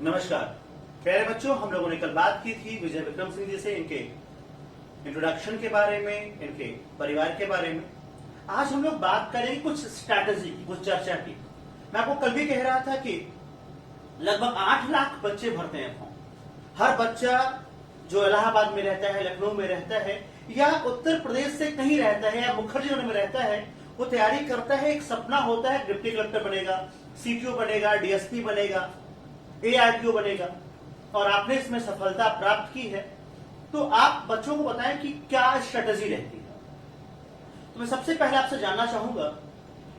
नमस्कार प्यारे बच्चों, हम लोगों ने कल बात की थी विजय विक्रम सिंह जी से, इनके इंट्रोडक्शन के बारे में, इनके परिवार के बारे में। आज हम लोग बात करेंगे कुछ स्ट्रैटेजी की, कुछ चर्चा की। मैं आपको कल भी कह रहा था कि लगभग 8 लाख बच्चे भरते हैं फॉर्म। हर बच्चा जो इलाहाबाद में रहता है, लखनऊ में रहता है या उत्तर प्रदेश से कहीं रहता है या मुखर्जी में रहता है, वो तैयारी करता है। एक सपना होता है, डिप्टी कलेक्टर बनेगा, सीटीओ बनेगा, डीएसपी बनेगा, एआरटीओ बनेगा, और आपने इसमें सफलता प्राप्त की है। तो आप बच्चों को बताएं कि क्या स्ट्रेटेजी रहती है। तो मैं सबसे पहले आपसे जानना चाहूंगा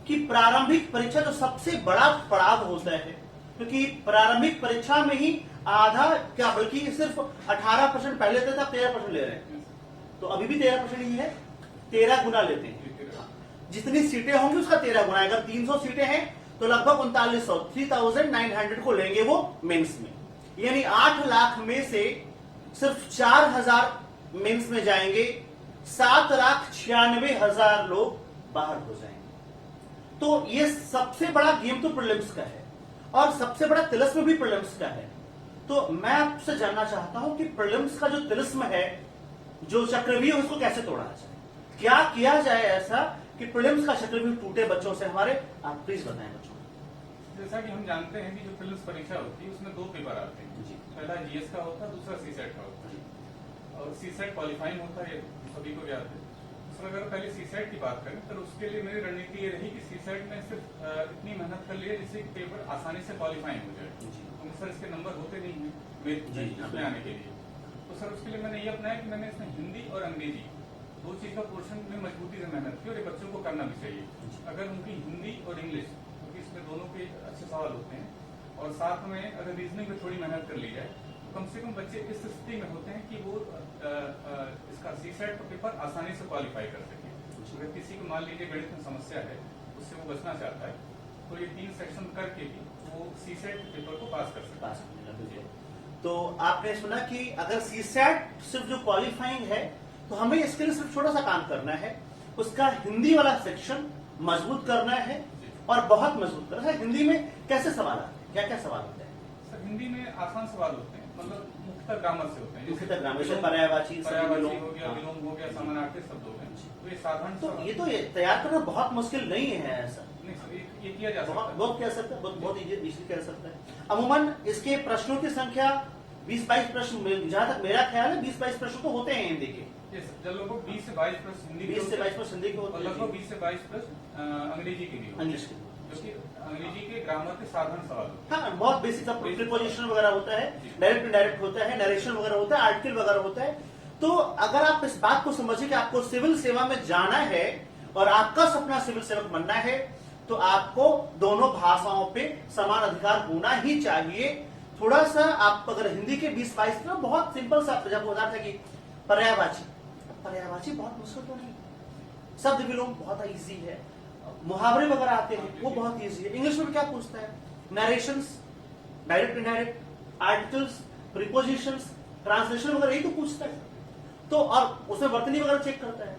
कि प्रारंभिक परीक्षा जो सबसे बड़ा पड़ाव होता है, क्योंकि प्रारंभिक परीक्षा में ही आधा क्या बल्कि सिर्फ 18% पहले लेते थे, 13% ले रहे हैं। तो अभी भी 13% ही है, 13 गुना लेते हैं। जितनी सीटें होंगी उसका 13 गुना। अगर 300 सीटें हैं तो लगभग 3900 को लेंगे वो मेंस में। यानी 8 लाख में से सिर्फ 4000 मेंस में जाएंगे, 7,96,000 लोग बाहर हो जाएंगे। तो ये सबसे बड़ा गेम तो प्रीलिम्स का है और सबसे बड़ा तिलिस्म भी प्रीलिम्स का है। तो मैं आपसे जानना चाहता हूं कि प्रीलिम्स का जो तिलिस्म है, जो चक्रव्यूह, उसको कैसे तोड़ा जाए, क्या किया जाए ऐसा कि प्रीलिम्स का चक्रव्यूह टूटे बच्चों से हमारे। आप प्लीज बताएं बच्चों। जैसा कि हम जानते हैं कि जो प्रीलिम्स परीक्षा होती है उसमें 2 पेपर आते हैं जी। पहला जीएस का होता है, दूसरा सीसेट का होता है। और सीसेट क्वालिफाइंग होता है, सभी को ज्ञात है। तो अगर पहले सीसेट की बात करें तो उसके लिए मेरी रणनीति ये रही कि सीसेट में सिर्फ इतनी मेहनत कर लिए जिससे पेपर आसानी से क्वालिफाइंग हो जाए। तो सर इसके नंबर होते नहीं है इसमें आने के लिए। तो सर उसके लिए मैंने ये अपनाया कि मैंने इसमें हिंदी और अंग्रेजी 2 चीज का पोर्शन में मजबूती से मेहनत की, और ये बच्चों को करना भी चाहिए। अगर उनकी हिंदी और इंग्लिश, क्योंकि इसमें दोनों के अच्छे सवाल होते हैं, और साथ में अगर रीजनिंग में थोड़ी मेहनत कर ली जाए तो कम से कम बच्चे इस स्थिति में होते हैं कि वो इसका सीसेट का पेपर आसानी से क्वालिफाई कर सके। अगर किसी को मान लीजिए गणित में समस्या है, उससे वो बचना चाहता है, तो ये 3 सेक्शन करके भी वो सीसेट पेपर को पास कर सकता है। तो आपने सुना कि अगर सीसेट सिर्फ जो क्वालिफाइंग है तो हमें इसके लिए सिर्फ छोटा सा काम करना है, उसका हिंदी वाला सेक्शन मजबूत करना है और बहुत मजबूत करना है। हिंदी में कैसे सवाल आते हैं, क्या क्या सवाल होते हैं? सर हिंदी में आसान सवाल होते हैं, मतलब मुख्यतः ग्रामर से होते हैं। मुख्यतः ग्रामर से पर्यायवाची हो गया, विलोम हो गया, समानार्थी शब्द हो गए। तो ये साधारण, तो ये तैयार करना बहुत मुश्किल नहीं है ऐसा। नहीं सर, ये किया जा सकता है, बहुत कह सकता है, बहुत इजी कह सकता है। अमूमन इसके प्रश्नों की संख्या 20-22 प्रश्न, जहां तक मेरा ख्याल है 20-22 प्रश्न तो होते हैं हिंदी के। जब लगभग 20 से 22 प्रश्न हिंदी के, 20 से 22 प्रश्न हिंदी के होते हैं, हैं, लगभग 20 से 22 प्रश्न अंग्रेजी के भी, इंग्लिश के, क्योंकि अंग्रेजी के ग्रामर के साधारण सवाल होते हैं। हाँ, बहुत बेसिक सब प्रीपोजिशन वगैरह होता है, डायरेक्ट इनडायरेक्ट होता है, नरेशन वगैरह होता है, आर्टिकल वगैरह होता है। तो अगर आप इस बात को समझिए कि आपको सिविल सेवा में जाना है और आपका सपना सिविल सेवक बनना है, तो आपको दोनों भाषाओं पे समान अधिकार होना ही चाहिए। थोड़ा सा आप अगर हिंदी के 20-22 तो बहुत सिंपल सा जब होता था कि पर्यायवाची बहुत मुश्किल तो नहीं, शब्द विलोम बहुत इजी है, मुहावरे वगैरह आते हैं वो बहुत इजी है। इंग्लिश में क्या पूछता है? Narrations, direct indirect, articles, prepositions, translation वगैरह यही तो पूछता है। तो और उसमें वर्तनी वगैरह चेक करता है।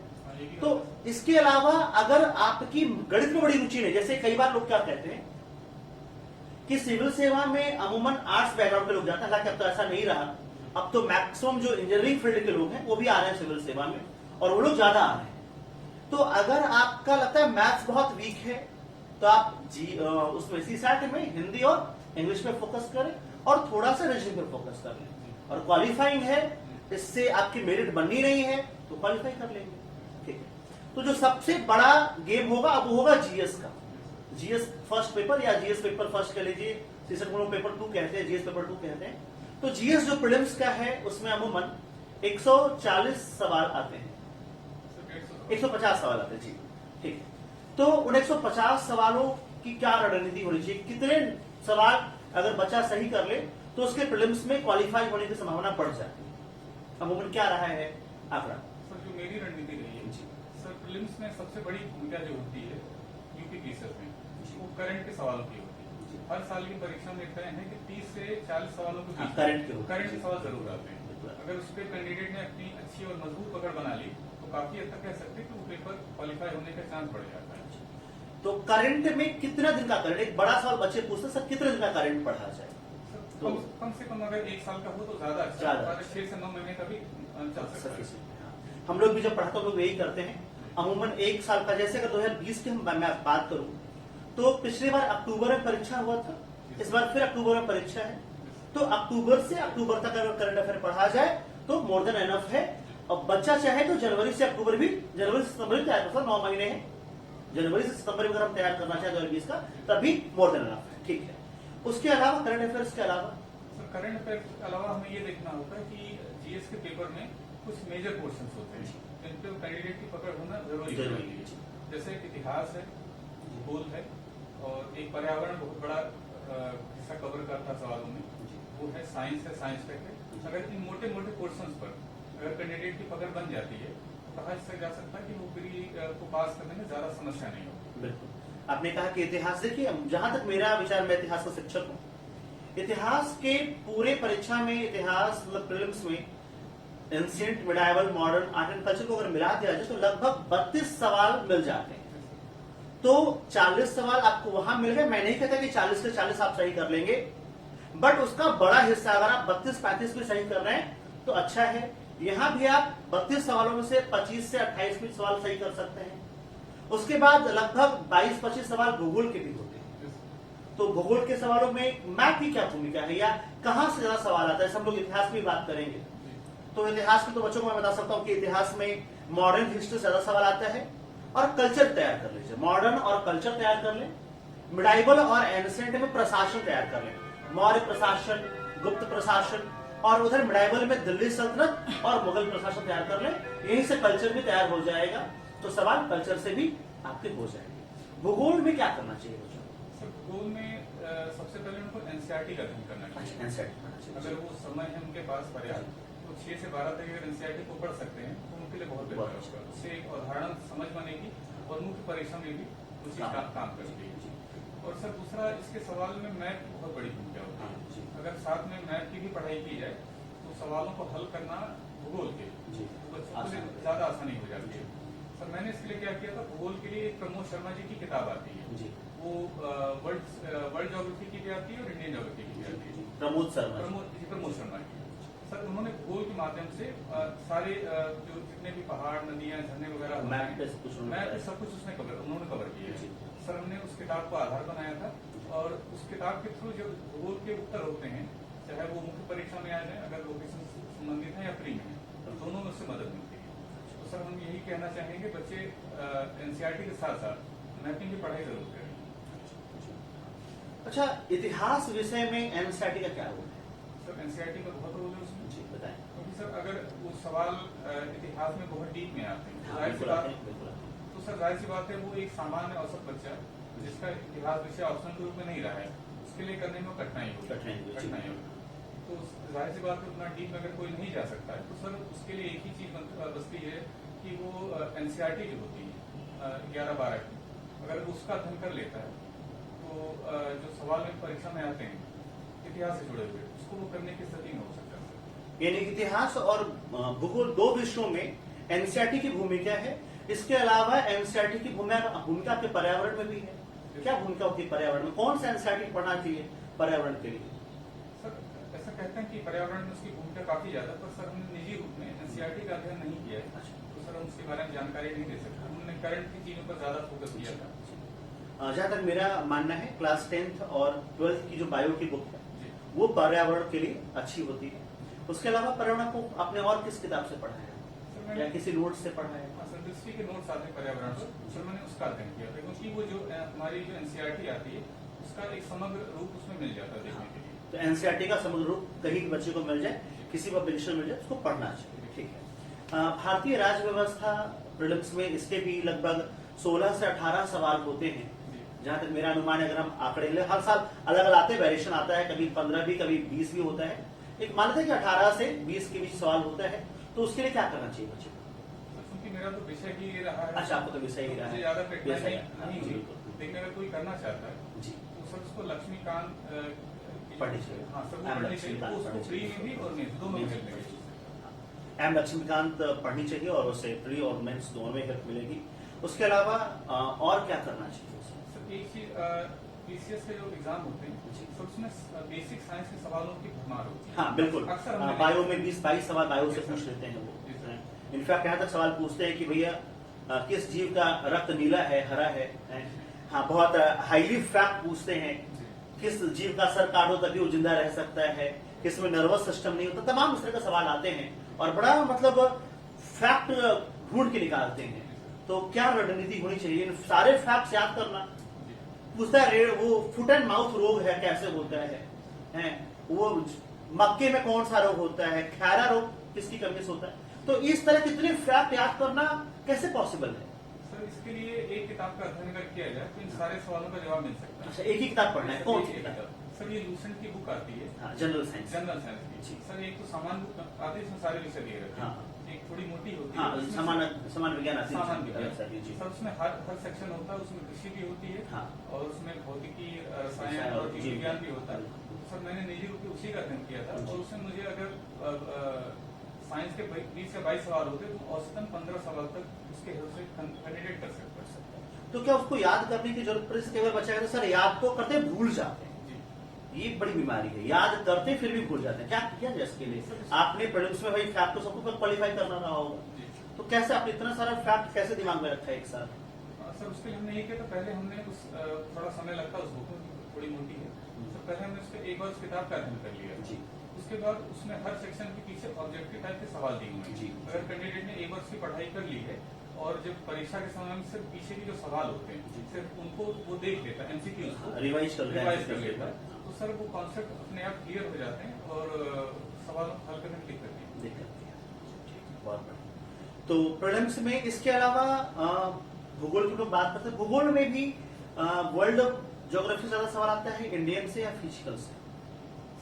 तो इसके अलावा अगर आपकी गणित में बड़ी रुचि नहीं, जैसे कई बार लोग क्या कहते हैं कि सिविल सेवा में अमूमन आर्ट्स बैकग्राउंड के लोग जाते हैं, हालांकि अब तो ऐसा नहीं रहा। अब तो मैक्सिमम जो इंजीनियरिंग फील्ड के लोग हैं वो भी आ रहे हैं सिविल सेवा में, और वो लोग ज्यादा आ रहे हैं। तो अगर आपका लगता है मैथ्स बहुत वीक है तो आप उसमें सीसेट में हिंदी और इंग्लिश पे फोकस करें और थोड़ा सा रीजनिंग पे फोकस कर लें। और क्वालिफाइंग है, इससे आपकी मेरिट बननी नहीं है तो क्वालिफाई कर लेंगे, ठीक है। तो जो सबसे बड़ा गेम होगा अब वो होगा जीएस का। जीएस फर्स्ट पेपर या जीएस पेपर फर्स्ट कह लीजिए, सीसेट को पेपर 2 कहते हैं, जीएस पेपर 2 कहते हैं। तो जीएस जो प्रीलिम्स का है उसमें अमूमन 140 सवाल आते हैं, 150 सवाल आते हैं जी, ठीक है। तो उन 150 सवालों की क्या रणनीति होनी चाहिए, कितने सवाल अगर बच्चा सही कर ले तो उसके प्रीलिम्स में क्वालिफाई होने की संभावना बढ़ जाती है। अमूमन क्या रहा है आंकड़ा? सर जो मेरी रणनीति रही है सर, प्रीलिम्स में सबसे बड़ी भूमिका जो होती है यूपीपीएससी में, वो करंट के सवालों की होती है। हर साल की परीक्षा में तय है कि 30 से 40 सवालों के करंट के सवाल जरूर आते हैं। अगर उस पर कैंडिडेट ने अपनी अच्छी और मजबूत पकड़ बना ली तो काफी हद तक कह सकते हैं कि वो पेपर क्वालिफाई होने का चांस बढ़ जाता है। तो करंट में कितना दिन का करंट, एक बड़ा सवाल बच्चे पूछते सर कितने दिन का करंट पढ़ा जाए? तो कम से कम अगर 1 साल का हो तो ज्यादा अच्छा, ज्यादा अगर 6 से 9 महीने का भी चल सकता है। sufficient, हाँ। हम लोग भी जब पढ़ाते हैं लोग यही करते हैं, अमूमन 1 साल का। जैसे अगर 2020 की मैं बात करूं तो पिछली बार अक्टूबर में परीक्षा हुआ था, इस बार फिर अक्टूबर में परीक्षा है, तो अक्टूबर से अक्टूबर तक अगर करंट अफेयर पढ़ा जाए तो मोर देन एनफ है। और बच्चा चाहे तो जनवरी से अक्टूबर भी, जनवरी से सितंबर भी तैयार कर सकता, 9 महीने हैं, जनवरी से सितंबर में अगर हम तैयार करना चाहें 2020 का तभी मोर देन एनफ है, ठीक है। उसके अलावा करंट अफेयर्स के अलावा करंट अफेयर के अलावा हमें ये देखना होता है कि जीएस के पेपर में कुछ मेजर पोर्शन होते हैं जिन पे कैंडिडेट की पकड़ होना जरूरी है। जैसे इतिहास है, भूगोल है, और एक पर्यावरण बहुत बड़ा हिस्सा कवर करता सवालों में, वो है साइंस है, साइंस टेक है। अगर इन मोटे मोटे पोर्शन पर अगर कैंडिडेट की पकड़ बन जाती है तो कहा जा सकता है कि वो प्री को पास करने में ज्यादा समस्या नहीं होगी। बिल्कुल। आपने कहा कि इतिहास, देखिए जहां तक मेरा विचार, मैं इतिहास का शिक्षक हूँ, इतिहास के पूरे परीक्षा में इतिहास मतलब प्रीलिम्स में ancient, medieval, modern, art and culture को अगर मिला दिया जाए तो लगभग 32 सवाल मिल जाते हैं। तो 40 सवाल आपको वहां मिल गए। मैं नहीं कहता कि 40 से 40 आप सही कर लेंगे, बट उसका बड़ा हिस्सा अगर आप 32-35 भी सही कर रहे हैं तो अच्छा है। यहां भी आप 32 सवालों में से 25 से 28 भी सवाल सही कर सकते हैं। उसके बाद लगभग 22-25 सवाल भूगोल के भी होते हैं। तो भूगोल के सवालों में मैथ की क्या भूमिका है या कहां से ज्यादा सवाल आता है, हम लोग इतिहास की बात करेंगे। तो इतिहास में तो बच्चों को मैं बता सकता हूं कि इतिहास में मॉडर्न हिस्ट्री ज्यादा सवाल आता है, और कल्चर तैयार कर लीजिए, मॉडर्न और कल्चर तैयार कर लें। मिडाइवल और एंशिएंट में प्रशासन तैयार कर लें, मौर्य प्रशासन, गुप्त प्रशासन, और उधर मिडाइवल में दिल्ली सल्तनत और मुगल प्रशासन तैयार कर लें। यहीं से कल्चर भी तैयार हो जाएगा, तो सवाल कल्चर से भी आपके हो जाएंगे। भूगोल में क्या करना चाहिए बच्चों? भूगोल में सबसे पहले उनको एनसीईआरटी का अध्ययन करना चाहिए। एनसीईआरटी अगर वो समय है उनके पास पर्याप्त, तो 6 से 12 तक अगर एनसीईआरटी को पढ़ सकते हैं तो उनके लिए बहुत बेहतर होगा। उससे एक अवधारणा समझ बनेगी और मुख्य परीक्षा में भी उसी काम करेगी। और सर दूसरा, इसके सवाल में मैथ की बहुत बड़ी भूमिका होती है। अगर साथ में मैथ की भी पढ़ाई की जाए तो सवालों को हल करना भूगोल के बच्चों के लिए ज्यादा आसानी हो जाती है। सर मैंने इसके लिए क्या किया था, भूगोल के लिए प्रमोद शर्मा जी की किताब आती है, वो वर्ल्ड ज्योग्राफी की भी आती है और इंडियन ज्योग्राफी की भी आती है। प्रमोद शर्मा की सर, उन्होंने भूगोल के माध्यम से सारे जो जितने भी पहाड़, नदियां, झरने वगैरह, मैप सब कुछ उसने उन्होंने कवर किया है। सर हमने उस किताब को आधार बनाया था, और उस किताब के थ्रू जो भूगोल के उत्तर होते हैं, चाहे वो मुख्य परीक्षा में आ जाए, अगर लोकेशन संबंधित है या प्री में है, तो दोनों में उससे मदद मिलती है। तो सर हम यही कहना चाहेंगे, बच्चे एनसीईआरटी के साथ साथ मैपिंग की पढ़ाई जरूर करें। अच्छा, इतिहास विषय में एनसीईआरटी का क्या रोल है? सर एनसीईआरटी का बहुत रोल है उसमें। जी बताएं। क्योंकि सर अगर वो सवाल इतिहास में बहुत डीप में आते हैं, तो जाहिर सी बात है वो एक सामान्य औसत बच्चा जिसका इतिहास विषय ऑप्शनल के रूप में नहीं रहा है, उसके लिए करने में कठिनाई होगी। तो जाहिर सी बात है उतना डीप में अगर कोई नहीं जा सकता है, तो सर उसके लिए एक ही चीज बचती है कि वो एनसीईआरटी जो होती है 11-12 की, अगर उसका अध्ययन कर लेता है तो जो सवाल में परीक्षा में आते हैं इतिहास से जुड़े हुए, उसको वो करने की स्थिति में हो सकता है। यानी इतिहास और भूगोल 2 विषयों में एनसीईआरटी की भूमिका है। इसके अलावा एनसीईआरटी की भूमिका आपके पर्यावरण में भी है। क्या भूमिका होती है पर्यावरण में? कौन सा एनसीईआरटी पढ़ना चाहिए पर्यावरण के लिए? सर ऐसा कहते हैं कि पर्यावरण में उसकी भूमिका काफी ज्यादा, पर सर हमने निजी रूप में एनसीईआरटी का अध्ययन नहीं किया है, तो सर हम उसके बारे में जानकारी नहीं दे सकते। हमने करंट की चीजों पर ज्यादा फोकस किया था। जहां तक मेरा मानना है, क्लास 10th और 12th की जो बायो की बुक है वो पर्यावरण के लिए अच्छी होती है। उसके अलावा पर्यावरण को आपने और किस किताब से पढ़ा है या किसी नोट से पढ़ा है? दृष्टि के नोट्स आते हैं पर्यावरण पर, सर मैंने उसका अध्ययन किया था, क्योंकि वो जो हमारी जो एनसीईआरटी आती है उसका एक समग्र रूप उसमें मिल जाता है देखने के लिए। तो एनसीईआरटी का समग्र रूप कहीं बच्चे को मिल जाए, किसी पब्लिकेशन मिल जाए, उसको पढ़ना चाहिए। ठीक है। भारतीय राज्य व्यवस्था प्रीलिम्स में इसके भी लगभग 16 से 18 सवाल होते हैं। जहां तक मेरा अनुमान है, अगर हम आंकड़े ले, हर साल अलग अलग आते, वेरिएशन आता है, कभी 15 भी, कभी 20 भी होता है। एक मानते हैं कि 18 से 20 के बीच सवाल होता है, तो उसके लिए क्या करना चाहिए बच्चे को? क्योंकि मेरा तो विषय ही रहा है। अच्छा, आपको तो विषय ही रहा है, ज्यादा नहीं हुई, लेकिन अगर कोई करना चाहता है जी तो सर उसको लक्ष्मीकांत पढ़नी चाहिए। हाँ सर, वो पढ़नी चाहिए, उसको प्री में भी और मेंस दोनों में हेल्प मिलेगी। एम लक्ष्मीकांत पढ़नी चाहिए और उसे प्री और मेंस दोनों में हेल्प मिलेगी। उसके अलावा और क्या करना चाहिए? सर एक चीज बीसीएस के जो एग्जाम होते हैं जी। तो उसमें बेसिक साइंस के सवालों की भरमार होती है। हाँ बिल्कुल, अक्सर हमने बायो में 20-22 सवाल बायो से जी, सर। पूछ लेते हैं वो। जी, सर। इनफैक्ट यहाँ तक सवाल पूछते हैं कि भैया किस जीव का रक्त नीला है, हरा है? हाँ, बहुत हाईली फैक्ट पूछते हैं। जी। किस जीव का सर काटो तभी वो जिंदा रह सकता है, किस में नर्वस सिस्टम नहीं होता, तमाम इस तरह के सवाल आते हैं और बड़ा मतलब फैक्ट ढूंढ के निकालते हैं। तो क्या रणनीति होनी चाहिए इन सारे फैक्ट्स याद करना? जी। पूछता है वो फुट एंड माउथ रोग है, कैसे होता है? वो मक्के में कौन सा रोग होता है, खैरा रोग किसकी कमी से होता है? तो इस तरह कितने फैक्ट याद करना कैसे पॉसिबल है? सर इसके लिए एक किताब का अध्ययन अगर किया जाए तो इन सारे सवालों का जवाब मिल सकता है। अच्छा, एक ही किताब पढ़ना है? कौन सी एक ही किताब? सर ये लूसेंट की बुक आती है हाँ, जनरल साइंस। जनरल साइंस जी। की। सर एक तो सामान्य बुक आती है, इसमें सारे विषय दिए रहते हैं। हाँ। एक थोड़ी मोटी होती हाँ, है, उसमें समान विज्ञान आती है। सामान्य विज्ञान। जी। सर उसमें हर सेक्शन होता है, उसमें कृषि भी होती है हाँ। और उसमें भौतिकी, रसायन और जीव विज्ञान भी होता है। जी। तो सर मैंने निजी रूप से उसी का अध्ययन किया था और उसमें मुझे अगर साइंस के 20 या 22 सवाल होते तो औसतन 15 सवाल तक उसके हिसाब से कैंडिडेट कर सकता है। तो क्या उसको याद करने की जरूरत पड़े? कई बार बच्चा कहता है सर याद तो करते भूल जाते हैं। जी। ये बड़ी बीमारी है, याद करते फिर भी भूल जाते हैं। क्या किया जाए इसके लिए? आपने प्रीलिम्स में भाई फैक्ट तो सबको क्वालिफाई करना रहा होगा, जी। तो कैसे आपने इतना सारा फैक्ट कैसे दिमाग में रखा है एक साथ? सर उसके लिए हमने ये किया था, पहले हमने उस थोड़ा समय लगता है उस बुक में, थोड़ी मोटी है। तो पहले हमने उसके एक बार उस किताब का अध्ययन कर लिया। जी। उसके बाद उसमें हर सेक्शन के पीछे ऑब्जेक्टिव टाइप के सवाल दिए हुए हैं। जी। अगर कैंडिडेट ने एक बार उसकी पढ़ाई कर ली है और जब परीक्षा के समय में सिर्फ पीछे के जो सवाल होते हैं सिर्फ उनको वो देख लेता है, एमसीक्यू रिवाइज कर लेता है, तो सर वो कॉन्सेप्ट अपने आप क्लियर हो जाते हैं और सवाल हल करने में दिक्कत नहीं है। बहुत बढ़िया। तो प्रीलिम्स में इसके अलावा भूगोल की लोग बात करते हैं, भूगोल में भी वर्ल्ड ज्योग्राफी से ज्यादा सवाल आता है इंडियन से या फिजिकल से?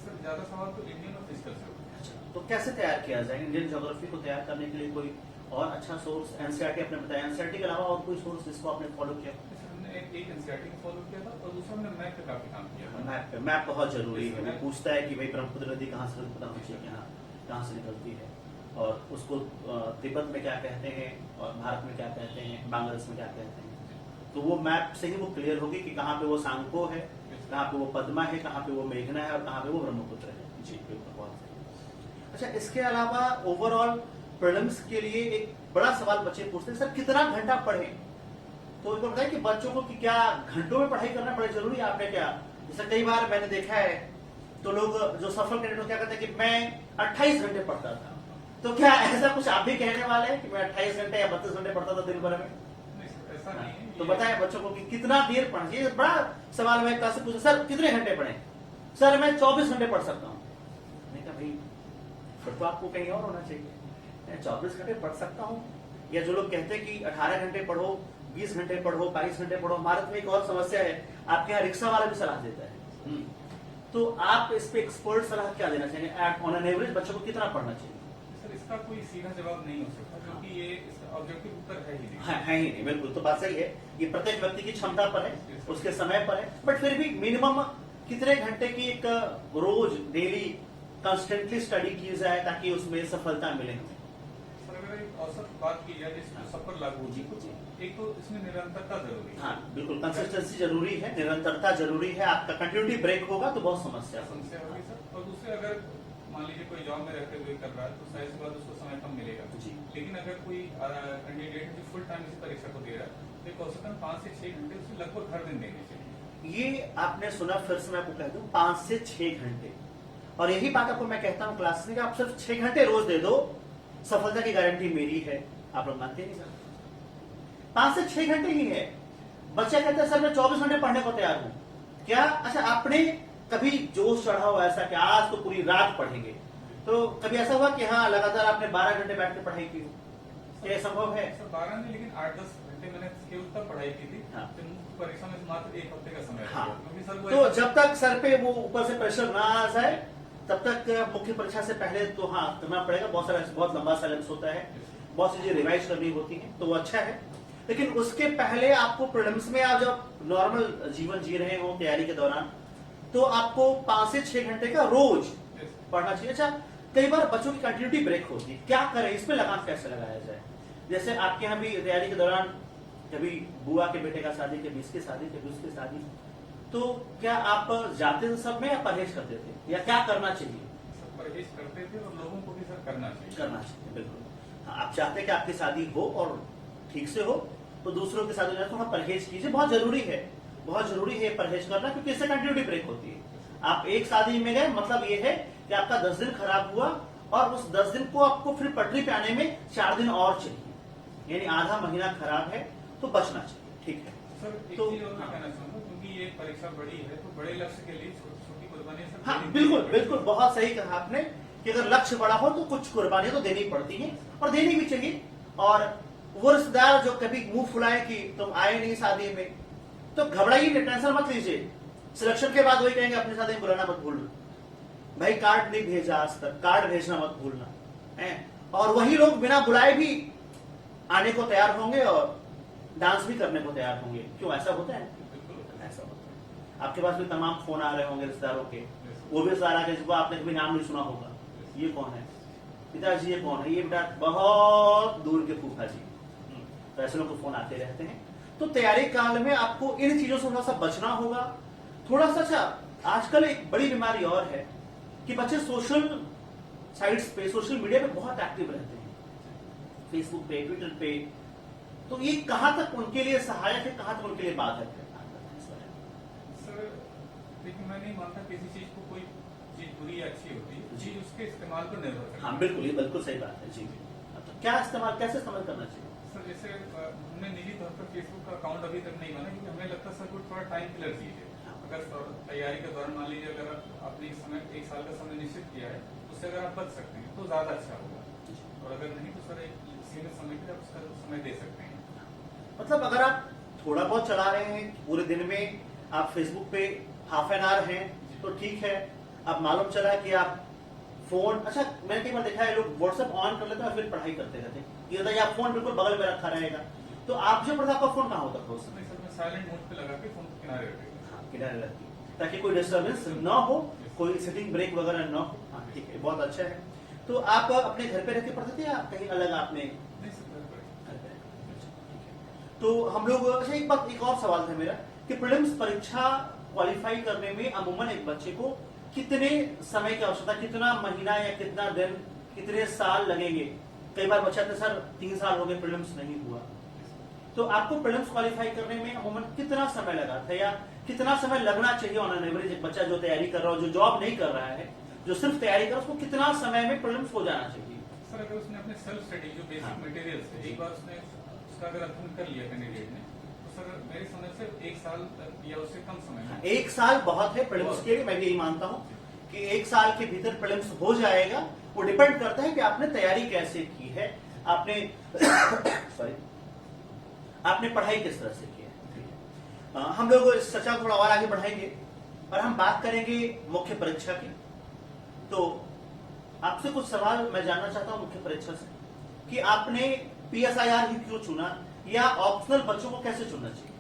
सर ज्यादा सवाल तो इंडियन और फिजिकल से होते हैं। अच्छा, तो कैसे तैयार किया जाए इंडियन ज्योग्राफी को तैयार करने के लिए? कोई और अच्छा सोर्स? एनसीईआरटी आपने बताया, एनसीईआरटी के अलावा और कोई सोर्स जिसको आपने फॉलो किया? हमने एक एनसीईआरटी को फॉलो किया था और दूसरा हमने मैप पे काफी काम किया था। मैप बहुत जरूरी है। वो पूछता है कि भाई ब्रह्मपुत्र नदी कहाँ से पता होना चाहिए, कहाँ से निकलती है और उसको तिब्बत में क्या कहते हैं और भारत में क्या कहते हैं, बांग्लादेश में क्या कहते हैं। तो वो मैप से ही वो क्लियर होगी कि कहाँ पे वो सांको है, कहाँ पे वो पद्मा है, कहाँ पे वो मेघना है और कहाँ पे वो ब्रह्मपुत्र है। जी बिल्कुल, बहुत सही। अच्छा, इसके अलावा ओवरऑल प्रीलिम्स के लिए एक बड़ा सवाल बच्चे पूछते हैं सर कितना घंटा पढ़े? तो एक बार बताइए कि बच्चों को कि क्या घंटों में पढ़ाई करना बड़ा जरूरी है? आपने क्या, जैसे कई बार मैंने देखा है तो लोग जो सफल कैंडिडेट क्या कहते हैं कि मैं 28 घंटे पढ़ता था। तो क्या ऐसा कुछ आप भी कहने वाले हैं कि मैं 28 घंटे या 32 घंटे पढ़ता था दिन भर में? ऐसा नहीं है। तो बताएं बच्चों को कि कितना देर पढ़ना चाहिए। बड़ा सवाल मैं क्लास से पूछा, सर कितने घंटे पढ़े? सर मैं 24 घंटे पढ़ सकता हूँ। मैंने कहा भाई फिर तो आपको कहीं और होना चाहिए। मैं 24 घंटे पढ़ सकता हूँ? या जो लोग कहते हैं कि 18 घंटे पढ़ो, 20 घंटे पढ़ो, 22 घंटे पढ़ो। भारत में एक और समस्या है, आपके यहाँ रिक्शा वाला भी सलाह देता है। तो आप इस पे एक्सपर्ट सलाह क्या देना चाहिए? ऑन एन एवरेज बच्चों को कितना पढ़ना चाहिए? सर इसका कोई सीधा जवाब नहीं हो सकता क्योंकि ये इसका ऑब्जेक्टिव उत्तर है ही नहीं। है ही नहीं, बिल्कुल। तो बात सही है, ये प्रत्येक व्यक्ति की क्षमता पर है, उसके समय पर है। बट फिर भी मिनिमम कितने घंटे की एक रोज डेली कंस्टेंटली स्टडी की जाए ताकि उसमें सफलता मिले हमें? सर अगर एक औसत बात की जाए जिसको सब पर लागू होगी, एक तो इसमें निरंतरता जरूरी है। हाँ बिल्कुल, कंसिस्टेंसी जरूरी है, निरंतरता जरूरी है। आपका कंटिन्यूटी ब्रेक होगा तो बहुत समस्या होगी सर। और दूसरे अगर मान लीजिए कोई जॉब में रहते हुए कर रहा है तो शायद बाद उसको समय कम मिलेगा जी। लेकिन अगर कोई कैंडिडेट जो फुल टाइम इस परीक्षा को दे रहा है तो एक औसतन 5 से 6 घंटे उसे लगभग हर दिन देने चाहिए। ये आपने सुना, फिर से मैं आपको कह दूं 5 से 6 घंटे। और यही बात आपको मैं कहता हूं क्लास में कि आप सिर्फ 6 घंटे रोज दे दो, सफलता की गारंटी मेरी है। आप लोग मानते नहीं सर? 5 से 6 घंटे ही है। बच्चा कहता है सर मैं 24 घंटे पढ़ने को तैयार हूं। क्या अच्छा आपने कभी जोश चढ़ा हो ऐसा कि आज तो पूरी रात पढ़ेंगे? तो कभी ऐसा हुआ कि हाँ लगातार आपने 12 घंटे बैठ के पढ़ाई की हो? क्या संभव है? सर 12 नहीं, लेकिन 8-10 घंटे मैंने केवल तब पढ़ाई की थी। हाँ। परीक्षा में मात्र 1 हफ्ते का समय हाँ। क्योंकि सर वो तो जब तक सर पे वो ऊपर से प्रेशर ना आ जाए तब तक मुख्य परीक्षा से पहले तो हाँ करना पड़ेगा। बहुत लंबा सिलेबस होता है, बहुत चीजें रिवाइज करनी होती है, तो वो अच्छा है। लेकिन उसके पहले आपको प्रीलिम्स में आप जब नॉर्मल जीवन जी रहे हो तैयारी के दौरान तो आपको 5 से 6 घंटे का रोज पढ़ना चाहिए। अच्छा, कई बार बच्चों की कंटिन्यूटी ब्रेक होती है, क्या करें? इस पे लगाम कैसे लगाया जाए? जैसे आपके यहाँ भी तैयारी के दौरान कभी बुआ के बेटे का शादी, कभी इसकी शादी, कभी उसकी शादी, तो क्या आप जाते थे सब में या परहेज करते थे, या क्या करना चाहिए? सब परहेज करते थे और लोगों को भी सर करना चाहिए। करना चाहिए, बिल्कुल। हाँ, आप चाहते हैं कि आपकी शादी हो और ठीक से हो, तो दूसरों की शादी हो थोड़ा परहेज कीजिए, बहुत जरूरी है, बहुत जरूरी है परहेज करना, क्योंकि इससे कंटिन्यूटी ब्रेक होती है। आप एक शादी में गए, मतलब ये है कि आपका 10 दिन खराब हुआ और उस 10 दिन को आपको फिर पटरी पे आने में 4 दिन और चाहिए, यानी आधा महीना खराब है, तो बचना चाहिए। ठीक है सर एक तो चीज और मैं हाँ। कहना चाहूंगा, क्योंकि ये परीक्षा बड़ी है तो बड़े लक्ष्य के लिए छोटी छोटी कुर्बानी सब हाँ देनी बिल्कुल पड़ेगी। बिल्कुल, बहुत सही कहा आपने कि अगर लक्ष्य बड़ा हो तो कुछ कुर्बानियां तो देनी पड़ती हैं और देनी भी चाहिए। और वो रिश्तेदार जो कभी मुंह फुलाए कि तुम आए नहीं शादी में, तो घबराइए, टेंशन मत लीजिए। सिलेक्शन के बाद वही कहेंगे अपनी शादी में बुलाना मत भूलना, भाई कार्ड नहीं भेजा आज तक, कार्ड भेजना मत भूलना है। और वही लोग बिना बुलाए भी आने को तैयार होंगे और डांस भी करने को तैयार होंगे। क्यों, ऐसा होता है? बिल्कुल ऐसा होता है। आपके पास भी तमाम फोन आ रहे होंगे रिश्तेदारों के, वो भी सारा के जिसको आपने कभी नाम नहीं सुना होगा, ये कौन है, पिताजी ये कौन है, ये बेटा बहुत दूर के फूफा जी। तो ऐसे लोग को फोन आते रहते हैं। तो तैयारी काल में आपको इन चीजों से थोड़ा सा बचना होगा, थोड़ा सा। अच्छा, आजकल एक बड़ी बीमारी और है कि बच्चे सोशल साइट्स पे, सोशल मीडिया पे बहुत एक्टिव रहते हैं, फेसबुक पे, ट्विटर पे। तो ये कहां तक उनके लिए सहायक है, कहां तक उनके लिए बाधक है? सर लेकिन मैं नहीं मानता किसी चीज को कोई चीज बुरी या अच्छी होती है, जी। चीज उसके इस्तेमाल पर निर्भर करती है। हाँ बिल्कुल, ये बिल्कुल सही बात है जी। तो क्या इस्तेमाल, कैसे इस्तेमाल करना चाहिए? सर जैसे हमने निजी तौर पर फेसबुक का अकाउंट अभी तक नहीं बना, क्योंकि हमें लगता है सर को थोड़ा टाइम किलर चीज है। अगर तैयारी के दौरान मान लीजिए अगर आपने एक साल का समय निश्चित किया है, उससे अगर आप बच सकते हैं तो ज्यादा अच्छा होगा, और अगर नहीं तो सर एक सीमित समय के लिए आप उसका समय दे सकते हैं। मतलब अगर आप थोड़ा बहुत चला रहे हैं पूरे दिन में, आप फेसबुक पे हाफ एन आवर हैं तो ठीक है। अब मालूम चला कि आप फोन, अच्छा मैंने कई बार देखा है लोग व्हाट्सएप ऑन कर लेते हैं और फिर पढ़ाई करते रहते हैं, ये होता है कि आप फोन बिल्कुल बगल में रखा रहेगा, तो आप जो पढ़ता आपका फोन कहाँ होता है उस समय? नहीं सर, मैं साइलेंट मोड पे लगा के फोन किनारे रखेगा। हाँ, किनारे रखिए ताकि कोई डिस्टर्बेंस ना हो, कोई सेटिंग ब्रेक वगैरह ना हो। हाँ ठीक है, बहुत अच्छा है। तो आप अपने घर पे रह के पढ़ते थे या कहीं अलग आपने? नहीं सर, घर पर। घर पे रह के। अच्छा, ठीक है। तो हम लोग, अच्छा एक बात, एक और सवाल था मेरा कि प्रीलिम्स परीक्षा क्वालिफाई करने में अमूमन एक बच्चे को कितने समय की आवश्यकता, कितना महीना या कितना दिन, कितने साल लगेंगे? कई बार बच्चा कहता है सर 3 साल हो गए प्रीलिम्स नहीं हुआ, तो आपको प्रीलिम्स क्वालिफाई करने में अमूमन कितना समय लगा था, या कितना समय लगना चाहिए ऑन एन एवरेज? एक बच्चा जो तैयारी कर रहा हो, जो जॉब नहीं कर रहा है, जो सिर्फ तैयारी कर रहा है, उसको कितना समय में प्रीलिम्स हो जाना चाहिए? सर अगर उसने अपने सेल्फ स्टडी जो बेसिक मटेरियल्स है, एक बार उसने उसका अगर अध्ययन कर लिया कैंडिडेट ने, तो सर मेरे समझ से 1 साल या उससे कम समय में। 1 साल बहुत है प्रीलिम्स के लिए, मैं भी यही मानता हूं कि 1 साल के भीतर प्रीलिम्स हो जाएगा। वो डिपेंड करता है कि आपने तैयारी कैसे की है, आपने सॉरी आपने पढ़ाई किस तरह से की है। हम लोग इस चर्चा को थोड़ा और आगे बढ़ाएंगे और हम बात करेंगे मुख्य परीक्षा की। तो आपसे कुछ सवाल मैं जानना चाहता हूं मुख्य परीक्षा से कि आपने PSIR ही क्यों चुना, या ऑप्शनल बच्चों को कैसे चुनना चाहिए?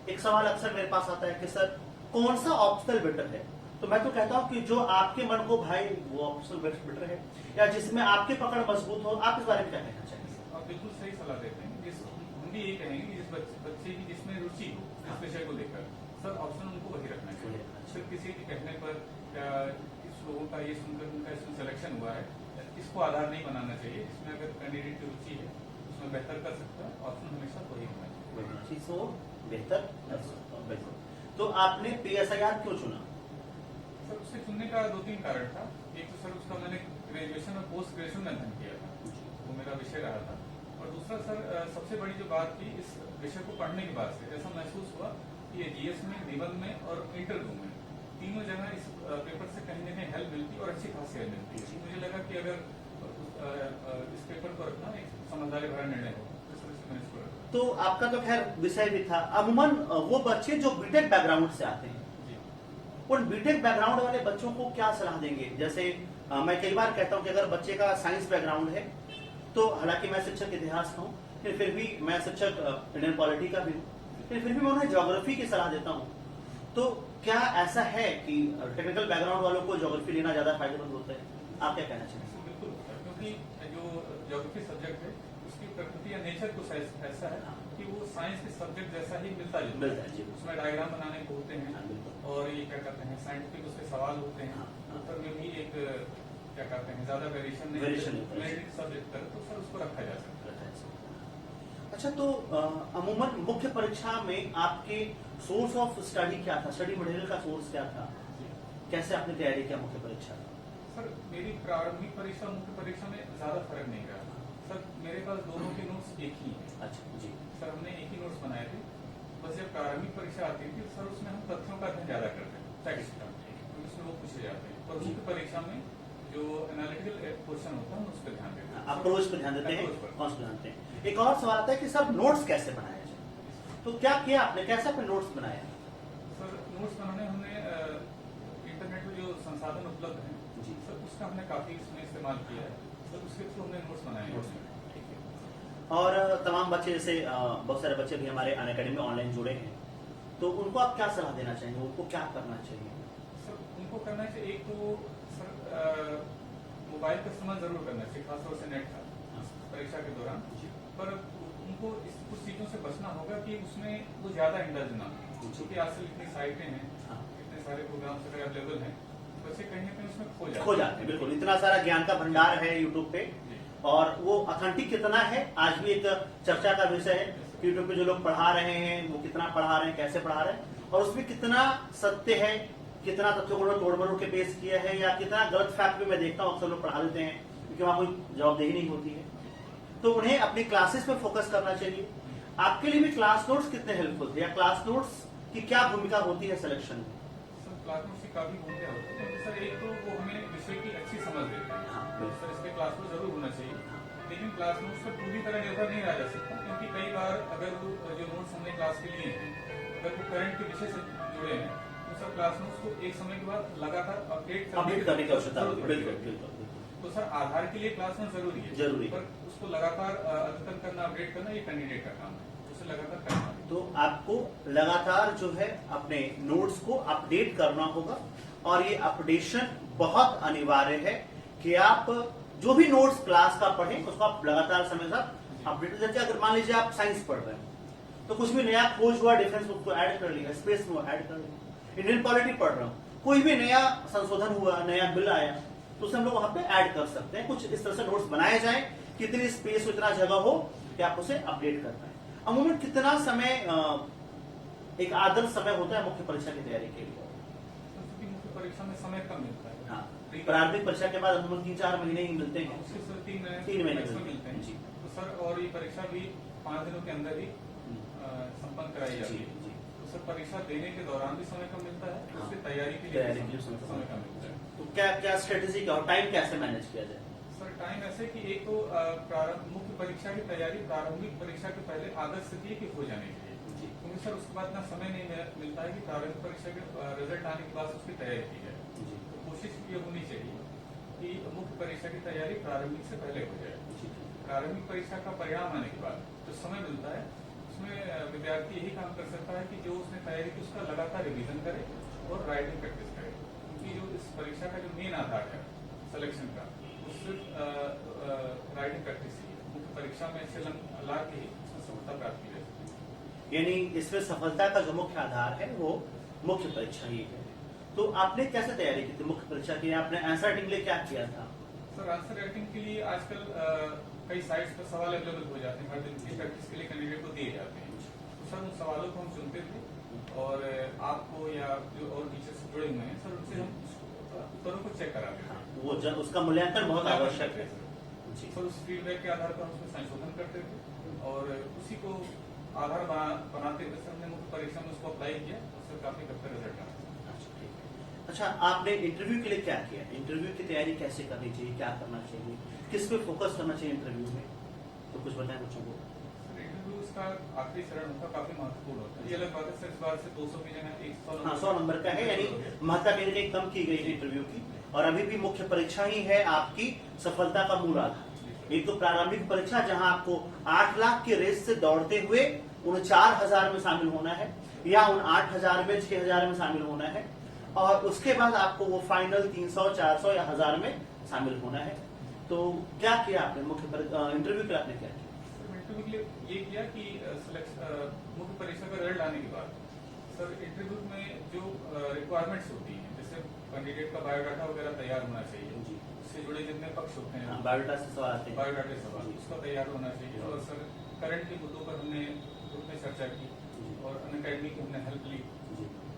एक सवाल अक्सर मेरे पास आता है कि सर कौन सा ऑप्शनल बेटर है, तो मैं तो कहता हूं कि जो आपके मन को भाई वो ऑप्शनल बेटर है, या जिसमें आपकी पकड़ मजबूत हो। आप इस बारे में क्या कहना चाहेंगे? आप बिल्कुल सही सलाह देते हैं। हम भी यही कहेंगे कि जिस बच्चे की जिसमें रुचि हो इस विषय को लेकर, सर ऑप्शन उनको वही रखना चाहिए। सिर्फ किसी के कहने पर या किस लोगों का ये सुनकर उनका इसमें सिलेक्शन हुआ है, इसको आधार नहीं बनाना चाहिए। इसमें अगर कैंडिडेट की रुचि है उसमें बेहतर कर सकता है, ऑप्शन हमेशा वही होना चाहिए। तो बेहतर कर सकता हूं, बिल्कुल। तो आपने PSIR क्यों चुना? सर उससे चुनने का 2-3 कारण था। एक तो सर उसका मैंने ग्रेजुएशन और पोस्ट ग्रेजुएशन में अध्ययन किया था, वो मेरा विषय रहा था। और दूसरा सर सबसे बड़ी जो बात थी इस विषय को पढ़ने के बाद से ऐसा महसूस हुआ कि ये GS में, निबंध में और इंटरव्यू में तीनों जगह इस पेपर से कहीं न कहीं हेल्प मिलती और अच्छी खासी हेल्प मिलती है। मुझे लगा कि अगर इस पेपर को रखना एक समझदारी भरा निर्णय हो, तो सर इसमें इसको रखा। तो आपका तो खैर विषय भी था। अमूमन वो बच्चे जो बीटेक बैकग्राउंड से आते हैं, उन बीटेक बैकग्राउंड वाले बच्चों को क्या सलाह देंगे? जैसे मैं कई बार कहता हूं कि अगर बच्चे का साइंस बैकग्राउंड है, तो हालांकि मैं शिक्षक इतिहास का हूं, फिर भी मैं शिक्षक इंडियन पॉलिटी का भी हूं, फिर भी मैं उन्हें ज्योग्राफी की सलाह देता हूं। तो क्या ऐसा है कि टेक्निकल बैकग्राउंड वालों को ज्योग्राफी लेना ज्यादा फायदेमंद होता है? आप क्या कहना चाहेंगे? बिल्कुल, क्योंकि जो ज्योग्राफी सब्जेक्ट है उसकी प्रकृति या नेचर कुछ ऐसा है कि वो साइंस के सब्जेक्ट जैसा ही मिलता मिलता है जी। उसमें डायग्राम बनाने को होते हाँ, हैं बिल्कुल। और ये क्या कहते हैं साइंटिफिक उसके सवाल होते हैं। हाँ, हाँ। उत्तर में भी एक क्या कहते हैं ज्यादा वेरिएशन नहीं सब्जेक्ट पर, तो सर उसको रखा जा सकता है। अच्छा, तो अमूमन मुख्य परीक्षा में आपके सोर्स ऑफ स्टडी क्या था? स्टडी मटेरियल का सोर्स क्या था? कैसे आपने तैयारी किया मुख्य परीक्षा का? सर मेरी प्रारंभिक परीक्षा मुख्य परीक्षा में ज्यादा फर्क नहीं रहा सर। मेरे पास दोनों के नोट्स एक ही हैं। अच्छा जी सर हमने एक ही नोट्स बनाए थे। बस जब प्रारंभिक परीक्षा आती थी सर उसमें हम तथ्यों का अध्ययन ज्यादा करते हैं, फैक्ट्स का, उसमें वो पूछे जाते हैं। और मुख्य परीक्षा में जो एनालिटिकल क्वेश्चन होता है उस पर ध्यान देते हैं। अप्रोच पर ध्यान देते हैं, कौन सा ध्यान देते हैं। एक और सवाल आता है कि सर नोट्स कैसे बनाया जाए, तो क्या किया आपने, कैसे आपने नोट्स बनाया? सर नोट्स बनाने हमने इंटरनेट में जो संसाधन उपलब्ध हैं जी सर उसका हमने काफी इसमें इस्तेमाल किया है। सर उसके थ्रू हमने नोट्स बनाए हैं। और तमाम बच्चे, जैसे बहुत सारे बच्चे भी हमारे अनअकैडमी में ऑनलाइन जुड़े हैं, तो उनको आप क्या सलाह देना चाहेंगे, उनको क्या करना चाहिए? सर उनको करना चाहिए, एक तो सर मोबाइल का इस्तेमाल जरूर करना चाहिए, खासतौर से नेट का परीक्षा के दौरान। पर उनको कुछ चीजों से बचना होगा कि उसमें वो ज्यादा इंडल्ज ना हो, क्योंकि आजकल इतनी साइटें हैं, इतने सारे प्रोग्राम्स अगर अवेलेबल हैं, बच्चे कहीं ना कहीं उसमें खो जाते हैं। बिल्कुल, इतना सारा ज्ञान का भंडार है यूट्यूब पे, और वो ऑथेंटिक कितना है आज भी एक चर्चा का विषय है। यूट्यूब पे जो लोग पढ़ा रहे हैं वो कितना पढ़ा रहे हैं, कैसे पढ़ा रहे हैं, और उसमें कितना सत्य है, कितना तथ्यों को तोड़ मरोड़ के पेश किया है, या कितना गलत फैक्ट भी मैं देखता हूँ अक्सर लोग पढ़ा देते हैं क्योंकि वहां कोई जवाबदेही नहीं होती है। तो उन्हें अपनी क्लासेस पे फोकस करना चाहिए। आपके लिए भी क्लास नोट्स कितने हेल्पफुल थे, या क्लास नोट्स की क्या भूमिका होती है सिलेक्शन में? सर क्लास नोट्स की काफी भूमिका होती है, क्योंकि सर एक तो वो हमें विषय की अच्छी समझ देते हैं। सर इसके क्लास नोट जरूर होना चाहिए, लेकिन क्लास नोट्स पर पूरी तरह निर्भर नहीं रहा जा सकता, क्योंकि कई बार अगर वो जो नोट्स हमने क्लास के लिए हैं अगर वो करंट के विषय से जुड़े हैं तो सर क्लास नोट्स को एक समय के बाद लगातार अपडेट करने की आवश्यकता होगी। बिल्कुल। तो सर आधार के लिए क्लास नोट जरूरी है, पर उसको लगातार अद्यतन करना, अपडेट करना ये कैंडिडेट का काम है, उसे लगातार करना। तो आपको लगातार जो है अपने नोट्स को अपडेट करना होगा, और ये अपडेशन बहुत अनिवार्य है कि आप जो भी नोट्स क्लास का पढ़ें उसको आप लगातार समय साथ अपडेट। जैसे अगर मान लीजिए आप साइंस पढ़ रहे हैं तो कुछ भी नया खोज हुआ डिफेंस में उसको ऐड कर लिया, स्पेस में ऐड कर लिया। इंडियन पॉलिटी पढ़ रहा हूँ, कोई भी नया संशोधन हुआ, नया बिल आया, तो उसे हम लोग वहां पे ऐड कर सकते हैं। कुछ इस तरह से नोट्स बनाए जाए, कितनी स्पेस हो, इतना जगह हो कि आप उसे अपडेट कर पाए। अमूमन कितना समय, एक आदर्श समय होता है मुख्य परीक्षा की तैयारी के लिए? मुख्य परीक्षा में समय कम मिलता है। हाँ, प्रारंभिक परीक्षा के बाद अमूमन 3-4 महीने ही मिलते हैं। उसके सर 3 महीने मिलते हैं जी। तो सर और ये परीक्षा भी 5 दिनों के अंदर ही संपन्न कराई जाती है। तो सर परीक्षा देने के दौरान भी समय कम मिलता है, उसकी तैयारी के लिए समय कम मिलता है। तो क्या स्ट्रेटेजी क्या, और टाइम कैसे मैनेज किया जाए? सर टाइम ऐसे कि एक तो मुख्य परीक्षा की तैयारी प्रारंभिक परीक्षा के पहले आदर्श स्थिति की हो जानी चाहिए, क्योंकि सर उसके बाद ना समय नहीं मिलता है कि प्रारंभिक परीक्षा के रिजल्ट आने के बाद उसकी तैयारी की जाए। तो कोशिश ये होनी चाहिए कि मुख्य परीक्षा की तैयारी प्रारंभिक से पहले हो जाए। प्रारंभिक परीक्षा का परिणाम आने के बाद जो समय मिलता है उसमें विद्यार्थी यही काम कर सकता है कि जो उसने तैयारी की उसका लगातार रिवीजन करे और राइटिंग प्रैक्टिस करे, क्योंकि जो इस परीक्षा का जो मेन आधार है सिलेक्शन का वो सिर्फ राइटिंग प्रैक्टिस ही है। मुख्य परीक्षा में अच्छे ला के ही उसमें सफलता प्राप्त की जा सकती है। यानी इसमें सफलता का जो मुख्य आधार है वो मुख्य परीक्षा ही है। तो आपने कैसे तैयारी की थी मुख्य परीक्षा की? आपने आंसर राइटिंग के लिए क्या किया था? सर आंसर राइटिंग के लिए आजकल कई साइट्स पर सवाल अवेलेबल हो जाते हैं, हर दिन की प्रैक्टिस के लिए कैंडिडेट को दिए जाते हैं। तो सर उन सवालों को हम चुनते थे और आपको या जो और टीचर से जुड़े हुए हैं सर उनसे हम उत्तरों को चेक कराते थे। वो उसका मूल्यांकन बहुत आवश्यक है सर। उस फीडबैक के आधार पर हम उसमें संशोधन करते थे और उसी को आधार बनाते हुए सर हमने मुख्य परीक्षा में उसको अप्लाई किया और सर काफी बेहतर रिजल्ट आया। अच्छा, आपने इंटरव्यू के लिए क्या किया? इंटरव्यू की तैयारी कैसे करनी चाहिए, क्या करना चाहिए, किस पे फोकस करना चाहिए इंटरव्यू में? तो कुछ बताएं बच्चों को। इंटरव्यू उसका आखिरी चरण होता काफी महत्वपूर्ण होता है। ये अलग बात है सर, इस बार से 200 की जगह 100 नंबर का है, यानी महत्ता कहीं ना कहीं कम की गई है इंटरव्यू की, और अभी भी मुख्य परीक्षा ही है आपकी सफलता का मूल आधार। एक तो प्रारंभिक परीक्षा जहां आपको 8 लाख की रेस से दौड़ते हुए उन 4000 में शामिल होना है, या उन 8000 में 6000 में शामिल होना है, और उसके बाद आपको वो फाइनल 300, 400 या 1000 में शामिल होना है। तो क्या किया आपने मुख्य इंटरव्यू के लिए? आपने क्या किया? इंटरव्यू के लिए ये किया कि मुख्य परीक्षा का रिजल्ट आने के बाद सर इंटरव्यू में जो रिक्वायरमेंट्स होती हैं, जैसे कैंडिडेट का बायोडाटा वगैरह तैयार होना चाहिए, जी। उससे जुड़े जितने पक्ष होते हैं, बायोडाटा से सवाल आते हैं। बायोडाटा सवाल उसका तैयार होना चाहिए। और सर करंट के मुद्दों पर हमने ग्रुप में चर्चा की और अनअकैडमी की हमने हेल्प ली,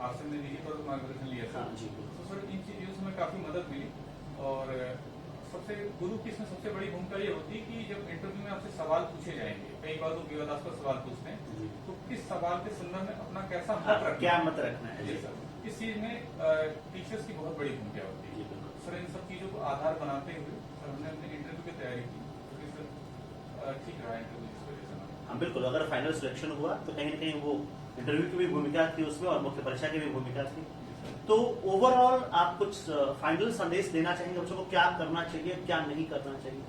आपसे हमने निजी तौर पर मार्गदर्शन लिया हाँ, सर। जी। तो सर इन चीजों से हमें काफी मदद मिली। और सबसे गुरु की इसमें सबसे बड़ी भूमिका ये होती है कि जब इंटरव्यू में आपसे सवाल पूछे जाएंगे, कई बार वो विवादास्पद सवाल पूछते हैं, तो किस सवाल के संदर्भ में अपना कैसा मत रखना, क्या मत रखना है, जी सर, इस चीज में टीचर्स की बहुत बड़ी भूमिका होती है। सर इन सब चीजों को आधार बनाते हुए सर हमने अपने इंटरव्यू की तैयारी की, तो सर ठीक रहा इंटरव्यू इस वजह से। हाँ बिल्कुल, अगर फाइनल सिलेक्शन हुआ तो कहीं ना कहीं वो इंटरव्यू की भी भूमिका थी उसमें और मुख्य परीक्षा की भी भूमिका थी। तो ओवरऑल आप कुछ फाइनल संदेश देना चाहेंगे बच्चों को, क्या करना चाहिए क्या नहीं करना चाहिए?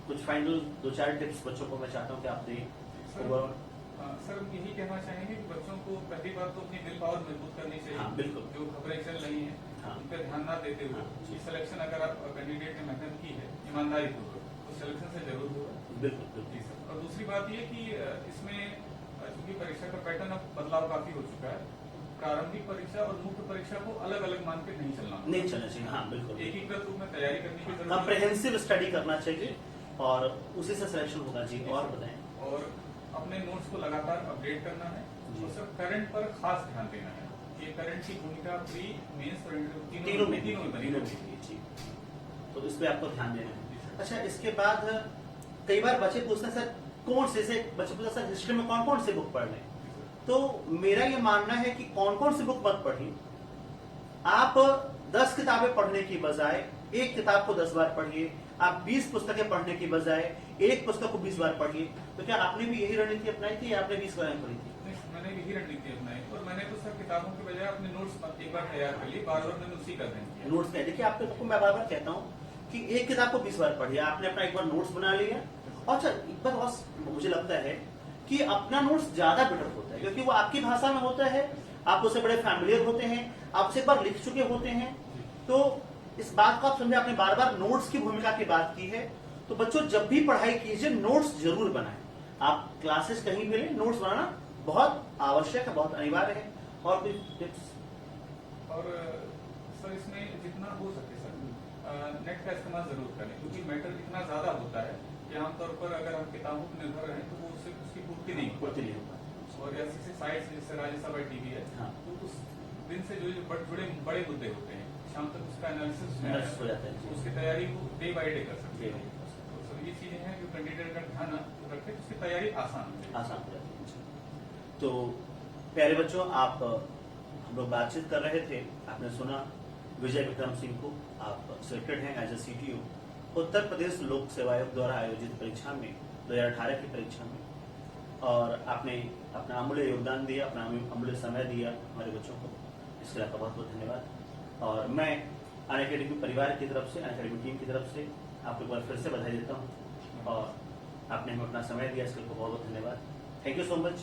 कुछ फाइनल 2-4 टिप्स बच्चों को मैं चाहता हूँ कि आप दें ओवरऑल। सर हम यही कहना चाहेंगे कि बच्चों को पहली बात तो अपनी विल पावर मजबूत करनी चाहिए। हाँ, बिल्कुल। जो खबरें चल रही हैं उन पर ध्यान न देते हुए कि सिलेक्शन अगर आप कैंडिडेट ने मेहनत की है ईमानदारी पूर्वक तो सिलेक्शन से जरूर होगा। बिल्कुल जी सर। और दूसरी बात ये कि इसमें चूंकि परीक्षा का पैटर्न अब बदलाव काफी हो चुका है, प्रारंभिक परीक्षा और मुख्य परीक्षा को अलग अलग मान के नहीं चलना चाहिए। हाँ बिल्कुल, एकीकृत रूप में तैयारी करने की जरूरत है। कॉम्प्रिहेंसिव स्टडी करना चाहिए और उसी से सिलेक्शन होगा। जी और बताएं। और अपने नोट्स को लगातार अपडेट करना है और सर करंट पर खास ध्यान देना है। ये करंट की भूमिका प्री मेंस और तीनों में बनी जी, तो इस पे आपको ध्यान देना है। अच्छा, इसके बाद कई बार बच्चे पूछते हैं सर कौन से बच्चे पूछते हैं सर हिस्ट्री में कौन कौन से बुक पढ़ लें, तो मेरा ये मानना है कि कौन कौन सी बुक मत पढ़िए। आप 10 किताबें पढ़ने की बजाय एक किताब को 10 बार पढ़िए। आप 20 पुस्तकें पढ़ने की बजाय एक पुस्तक को 20 बार पढ़िए। तो क्या आपने भी यही रणनीति अपनाई थी या आपने 20 बार पढ़ी थी? मैंने यही रणनीति अपनाई और मैंने तो सर किताबों के बजाय अपने नोट्स एक बार तैयार कर लिए, बार-बार मैंने उसी का अध्ययन किया। नोट्स में देखिए, आपको मैं बार-बार कहता हूँ कि एक किताब को 20 बार पढ़िए। आपने अपना एक बार नोट्स बना लिया। अच्छा, एक बार मुझे लगता है कि अपना नोट्स ज्यादा बेटर होता है क्योंकि वो आपकी भाषा में होता है, आप उससे बड़े फैमिलियर होते हैं, आप उसे एक बार लिख चुके होते हैं। तो इस बात को आप समझे, आपने बार बार नोट्स की भूमिका की बात की है। तो बच्चों जब भी पढ़ाई कीजिए नोट्स जरूर बनाएं। आप क्लासेस कहीं मिले, नोट्स बनाना बहुत आवश्यक है, बहुत अनिवार्य है। और कोई टिप्स? और सर इसमें जितना हो सके सर नेट का इस्तेमाल जरूर करें क्योंकि मैटर इतना ज्यादा होता है कि आमतौर पर अगर हम किताबों पर निर्भर रहें तो वो उससे उसकी पूर्ति नहीं हो पाती। और ऐसी साइट्स जैसे राज्यसभा टीवी है, तो उस दिन से जो जुड़े बड़े मुद्दे होते हैं शाम तक उसका एनालिसिस हो जाता है, उसकी तैयारी को डे बाय डे कर सकते हैं। तो सर ये चीजें हैं जो कैंडिडेट का ध्यान रखे, उसकी तैयारी आसान हो जाती है। तो प्यारे बच्चों, आप हम लोग बातचीत कर रहे थे, आपने सुना विजय विक्रम सिंह को। आप सिलेक्टेड हैं as a CTO Uttar Pradesh लोक सेवा आयोग द्वारा आयोजित परीक्षा में 2018 की परीक्षा में, और आपने अपना अमूल्य योगदान दिया, अपना अमूल्य समय दिया हमारे बच्चों को। इसके लिए आपका बहुत बहुत धन्यवाद। और मैं अनअकैडमी परिवार की तरफ से, अनअकैडमी टीम की तरफ से आपको एक बार फिर से बधाई देता हूँ और आपने हमें अपना समय दिया, इसके लिए बहुत बहुत धन्यवाद। Thank you so much.